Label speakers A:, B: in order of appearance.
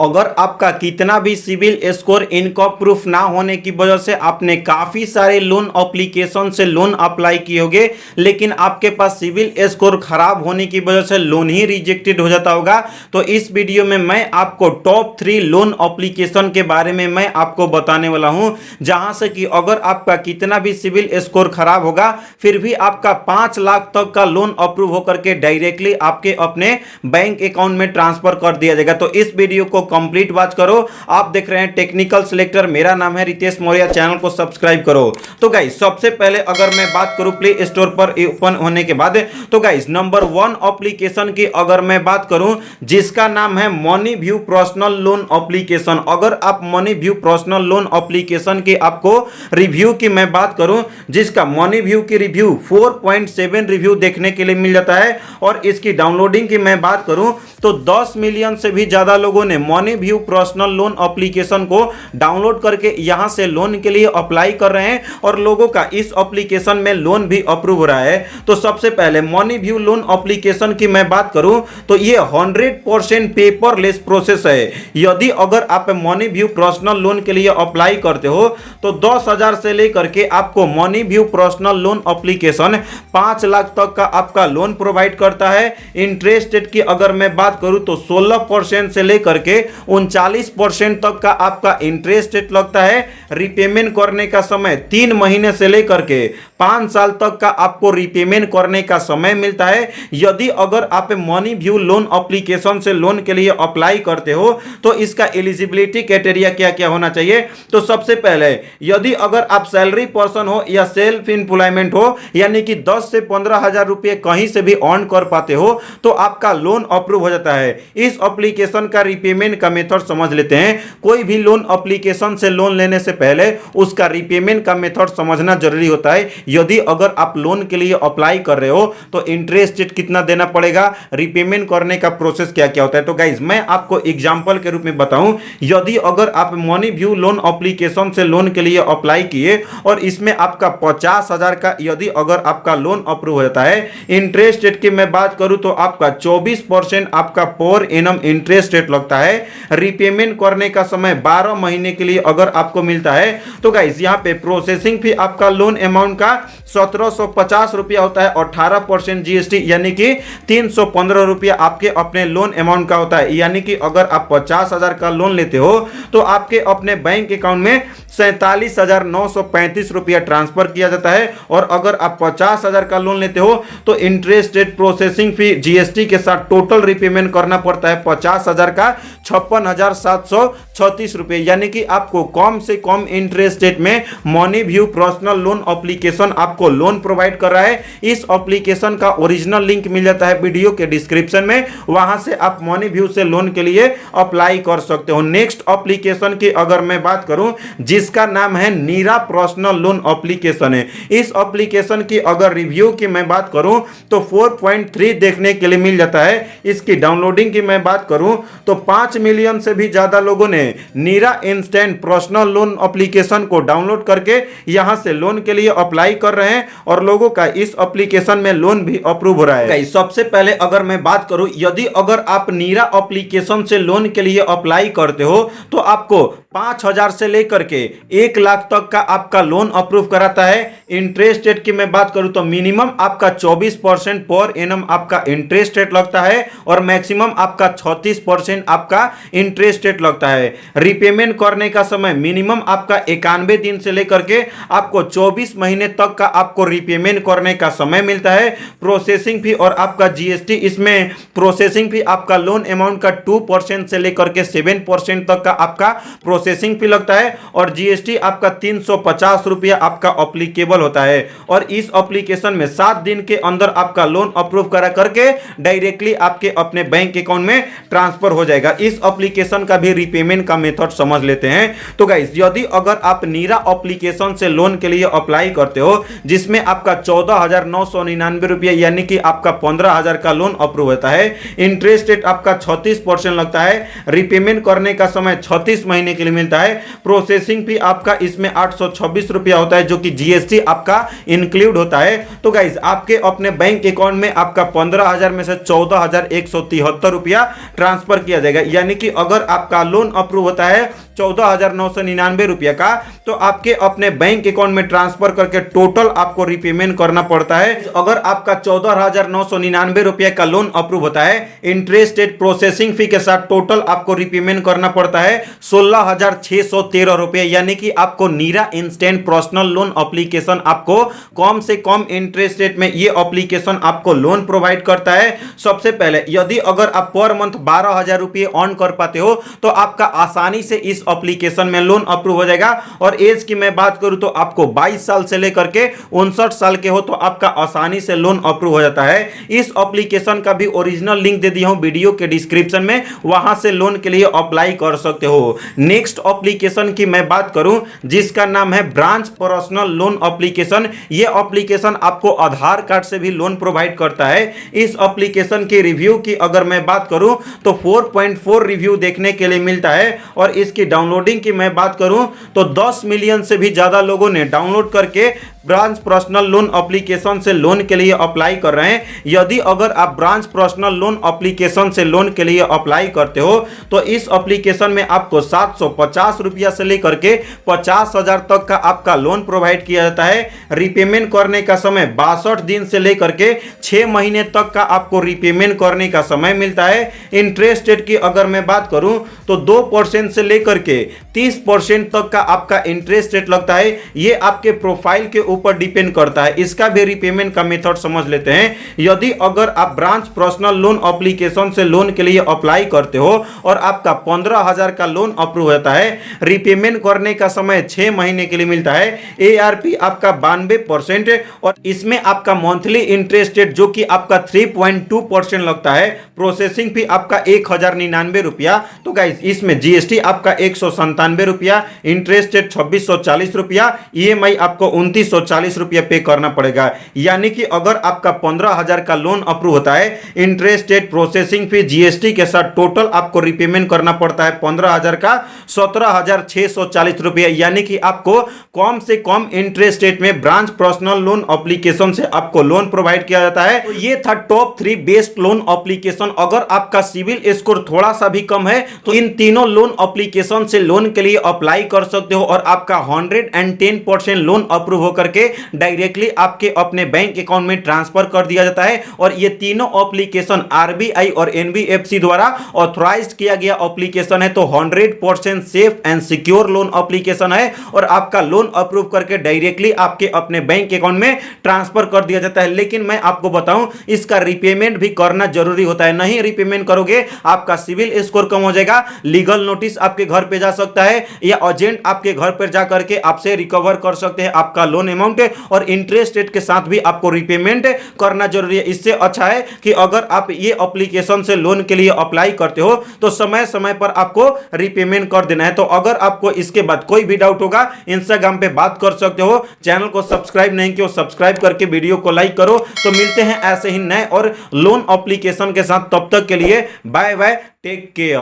A: अगर आपका कितना भी सिविल स्कोर इनकम प्रूफ ना होने की वजह से आपने काफ़ी सारे लोन एप्लीकेशन से लोन अप्लाई किए होंगे, लेकिन आपके पास सिविल स्कोर खराब होने की वजह से लोन ही रिजेक्टेड हो जाता होगा, तो इस वीडियो में मैं आपको टॉप 3 लोन एप्लीकेशन के बारे में मैं आपको बताने वाला हूं, जहां से कि अगर आपका कितना भी सिविल स्कोर खराब होगा फिर भी आपका 5 लाख तक का लोन अप्रूव होकर के डायरेक्टली आपके अपने बैंक अकाउंट में ट्रांसफर कर दिया जाएगा। तो इस वीडियो को कंप्लीट वॉच करो। आप देख रहे हैं टेक्निकल सिलेक्टर, मेरा नाम है रितेश मौर्य, चैनल को सब्सक्राइब करो। तो गाइस सबसे पहले अगर मैं बात करूं प्ले स्टोर पर ओपन होने के बाद, तो गाइस नंबर 1 एप्लीकेशन की अगर मैं बात करूं जिसका नाम है money view personal loan application. अगर आप money view personal loan application की आपको रिव्यू की मैं बात करूं, जिसका मनी व्यू की रिव्यू 4.7 रिव्यू देखने के लिए मिल जाता है, और इसकी डाउनलोडिंग की मैं बात करूं तो 10 मिलियन से भी ज्यादा लोगों ने money view personal loan application को डाउनलोड करके यहां से लोन के लिए अप्लाई कर रहे हैं, और लोगों का इस एप्लीकेशन में लोन भी अप्रूव हो रहा है। तो सबसे पहले मनी व्यू लोन एप्लीकेशन की मैं बात करूं तो ये 100% पेपरलेस प्रोसेस है। यदि अगर आप मनी व्यू पर्सनल लोन के लिए अप्लाई करते हो तो 10,000 से लेकर के आपको money view personal loan application 5 lakh तक का आपका लोन प्रोवाइड करता है। इंटरेस्ट रेट की अगर मैं बात करूं तो 16% से लेकर के 39% तक का आपका इंटरेस्ट रेट लगता है। रिपेमेंट करने का समय 3 महीने से लेकर के 5 साल तक का आपको रिपेमेंट करने का समय मिलता है। यदि अगर आप मनी व्यू लोन एप्लीकेशन से लोन के लिए अप्लाई करते हो तो इसका एलिजिबिलिटी क्राइटेरिया क्या क्या होना चाहिए। तो सबसे पहले यदि अगर आप सैलरी पर्सन हो या सेल्फ एम्प्लॉयमेंट हो, यानी कि 10 से 15,000 रुपए कहीं से भी अर्न कर पाते हो, तो आपका लोन अप्रूव हो जाता है। इस एप्लीकेशन का रिपेमेंट का मेथड समझ लेते हैं। कोई भी लोन एप्लीकेशन से लोन लेने से पहले उसका रिपेमेंट का मेथड समझना जरूरी होता है। यदि अगर आप लोन के लिए अप्लाई कर रहे हो तो इंटरेस्ट रेट कितना देना पड़ेगा, रिपेमेंट करने का प्रोसेस क्या क्या होता है। तो गाइज मैं आपको एग्जांपल के रूप में बताऊं, यदि अगर आप मनी व्यू लोन एप्लीकेशन से लोन के लिए अप्लाई किए और इसमें आपका 50,000 का यदि अगर आपका लोन अप्रूव हो जाता है, इंटरेस्ट रेट की मैं बात करूं तो आपका 24% आपका पर एनम इंटरेस्ट रेट लगता है। रिपेमेंट करने का समय 12 महीने के लिए अगर आपको मिलता है, तो गाइज यहां पे प्रोसेसिंग फी आपका लोन अमाउंट का 1750 रुपया होता है, 18% जीएसटी यानी कि 315 रुपया आपके अपने लोन अमाउंट का होता है। यानी कि अगर आप 50,000 का लोन लेते हो तो आपके अपने बैंक अकाउंट में 47,935 रुपया ट्रांसफर किया जाता है, और अगर आप 50,000 का लोन लेते हो तो interest rate, processing fee, GST के साथ टोटल रिपेमेंट करना पड़ता है 50,000 का 56,736 रुपये। यानी कि आपको कम से कम इंटरेस्ट रेट में money view personal loan application आपको लोन प्रोवाइड कर रहा है। इस एप्लीकेशन का ओरिजिनल लिंक मिल जाता है वीडियो के डिस्क्रिप्शन में, वहां से आप मनी व्यू से लोन के लिए अप्लाई कर सकते हो। नेक्स्ट एप्लीकेशन की अगर मैं बात करूं जिसका नाम है नीरा पर्सनल लोन एप्लीकेशन है। इस एप्लीकेशन की अगर रिव्यू की मैं बात करूं तो 4.3 देखने के लिए मिल जाता है। इसकी डाउनलोडिंग की मैं बात करूं तो 5 मिलियन से भी ज्यादा लोगों ने नीरा इंस्टेंट पर्सनल लोन एप्लीकेशन को डाउनलोड करके यहां से लोन के लिए अप्लाई कर रहे हैं, और लोगों का इस एप्लीकेशन में लोन भी अप्रूव हो रहा है। सबसे पहले अगर मैं बात करूं, यदि अगर आप नीरा एप्लीकेशन से लोन के लिए अप्लाई करते हो तो आपको 5,000 से लेकर के 1 लाख तक का आपका लोन अप्रूव कराता है। इंटरेस्ट रेट की मैं बात करूं तो मिनिमम आपका 24% पर एनम आपका इंटरेस्ट रेट लगता है, और मैक्सिमम आपका 36% आपका इंटरेस्ट रेट लगता है। रिपेमेंट करने का समय मिनिमम आपका 91 दिन से लेकर के आपको 24 महीने तक का आपको रिपेमेंट करने का समय मिलता है। प्रोसेसिंग फी और आपका जीएसटी, इसमें प्रोसेसिंग फी आपका लोन अमाउंट का 2% से लेकर के 7% तक का आपका प्रोसेसिंग फी लगता है, और जीएसटी आपका 350 रुपया आपका अप्लीकेबल होता है। और इस एप्लीकेशन में 7 दिन के अंदर आपका लोन अप्रूव करा करके डायरेक्टली आपके अपने बैंक अकाउंट में ट्रांसफर हो जाएगा। इस एप्लीकेशन का भी रिपेमेंट का मेथड समझ लेते हैं। तो गाइस यदि अगर आप नीरा एप्लीकेशन से लोन के लिए अप्लाई करते हो जिसमें आपका 14,999 रुपया यानी कि आपका 15,000 का लोन अप्रूव होता है, इंटरेस्ट रेट आपका 36% लगता है, रिपेमेंट करने का समय 36 महीने के लिए मिलता है। प्रोसेसिंग फी आपका इसमें 826 रुपया होता है, जो कि जीएसटी आपका इंक्लूड होता है। तो गाइज आपके अपने बैंक अकाउंट में आपका 15,000 में से 14,173 रुपया ट्रांसफर किया जाएगा। यानी कि अगर आपका लोन अप्रूव होता है 14,999 रुपया का, तो आपके अपने बैंक अकाउंट में ट्रांसफर करके टोटल आपको रिपेमेंट करना पड़ता है। अगर आपका 14,999 रुपया का लोन अप्रूव होता है, इंटरेस्ट रेट प्रोसेसिंग फी के साथ टोटल आपको रिपेमेंट करना पड़ता है 16,613 रुपये। यानी कि आपको नीरा इंस्टेंट पर्सनल लोन एप्लीकेशन आपको कम से कम इंटरेस्ट रेट में ये एप्लीकेशन आपको लोन प्रोवाइड करता है। सबसे पहले यदि अगर आप पर मंथ 12,000 रुपये अर्न कर पाते हो तो आपका आसानी से इस एप्लीकेशन में लोन अप्रूव हो जाएगा। और एज की मैं बात करूं तो आपको 22 साल से लेकर के 59 साल के हो तो आपका आसानी से लोन अप्रूव हो जाता है। इस एप्लीकेशन का भी ओरिजिनल लिंक दे दिया हूं वीडियो के डिस्क्रिप्शन में, वहां से लोन के लिए अप्लाई कर सकते हो। नेक्स्ट एप्लीकेशन की मैं बात करूं जिसका नाम है ब्रांच पर्सनल लोन एप्लीकेशन। यह एप्लीकेशन आपको आधार कार्ड से भी लोन प्रोवाइड करता है। इस एप्लीकेशन की रिव्यू की अगर मैं बात करूं तो 4.4 रिव्यू देखने के लिए मिलता है। और इसकी डाउनलोडिंग की मैं बात करूं तो 10 मिलियन से भी ज्यादा लोगों ने डाउनलोड करके ब्रांच पर्सनल लोन एप्लीकेशन से लोन के लिए अप्लाई कर रहे हैं। यदि अगर आप ब्रांच पर्सनल लोन एप्लीकेशन से लोन के लिए अप्लाई करते हो तो इस एप्लीकेशन में आपको 750 रुपया से लेकर के 50,000 तक का आपका लोन प्रोवाइड किया जाता है। रिपेमेंट करने का समय 62 दिन से लेकर के 6 महीने तक का आपको रिपेमेंट करने का समय मिलता है। इंटरेस्ट रेट की अगर मैं बात करूं तो 2% से लेकर के 30% तक का आपका इंटरेस्ट रेट लगता है। यह आपके प्रोफाइल के ऊपर डिपेंड करता है। इसका भी रिपेमेंट का मेथड समझ लेते हैं। यदि अगर आप ब्रांच पर्सनल लोन एप्लीकेशन से लोन के लिए अप्लाई करते हो और आपका 15,000 का लोन अप्रूव होता है, रिपेमेंट करने का समय 6 महीने के लिए मिलता है। एआरपी आपका 92% और इसमें आपका मंथली इंटरेस्ट रेट जो कि आपका 3.2% लगता है। प्रोसेसिंग फी आपका 1,099 रुपया। तो गाइस इसमें जीएसटी आपका 197 रुपया, इंटरेस्ट रेट 2640 रुपया, ईएमआई आपको 2940 रुपया पे करना पड़ेगा। यानी कि अगर आपका 15,000 का लोन अप्रूव होता है, interest rate processing fee GST के साथ टोटल आपको रिपेमेंट करना पड़ता है 15,000 का 17,640 रुपया। यानी कि आपको कम से कम इंटरेस्ट रेट में ब्रांच पर्सनल लोन एप्लीकेशन से आपको लोन प्रोवाइड किया जाता है। तो ये था टॉप 3 बेस्ट लोन एप्लीकेशन। अगर आपका सिविल स्कोर थोड़ा सा भी कम है तो इन तीनों लोन एप्लीकेशन से लोन के लिए अप्लाई कर सकते हो और आपका 110% लोन अप्रूव होकर के डायरेक्टली आपके अपने बैंक अकाउंट में ट्रांसफर कर दिया जाता है। और ये तीनों एप्लीकेशन आरबीआई और एनबीएफसी द्वारा ऑथराइज्ड किया गया एप्लीकेशन है। तो 100% safe and secure loan application है और आपका लोन अप्रूव करके डायरेक्टली आपके अपने बैंक अकाउंट में ट्रांसफर कर दिया जाता है। लेकिन मैं आपको बताऊं इसका रिपेमेंट भी करना जरूरी होता है। नहीं रिपेमेंट करोगे आपका सिविल स्कोर कम हो जाएगा, लीगल नोटिस आपके घर पे जा सकता है या एजेंट आपके घर पर जा करके आपसे रिकवर कर सकते हैं आपका लोन अमाउंट। और इंटरेस्ट रेट के साथ भी आपको रिपेमेंट करना जरूरी है। इससे अच्छा है कि अगर आप ये एप्लीकेशन से लोन के लिए अप्लाई करते हो तो समय समय पर आपको रिपेमेंट कर देना है। तो अगर आपको इसके बाद कोई भी डाउट होगा इंस्टाग्राम पे बात कर सकते हो। चैनल को सब्सक्राइब नहीं किया सब्सक्राइब करके वीडियो को लाइक करो। तो मिलते हैं ऐसे ही नए और लोन एप्लीकेशन के साथ, तब तक के लिए बाय बाय, टेक केयर।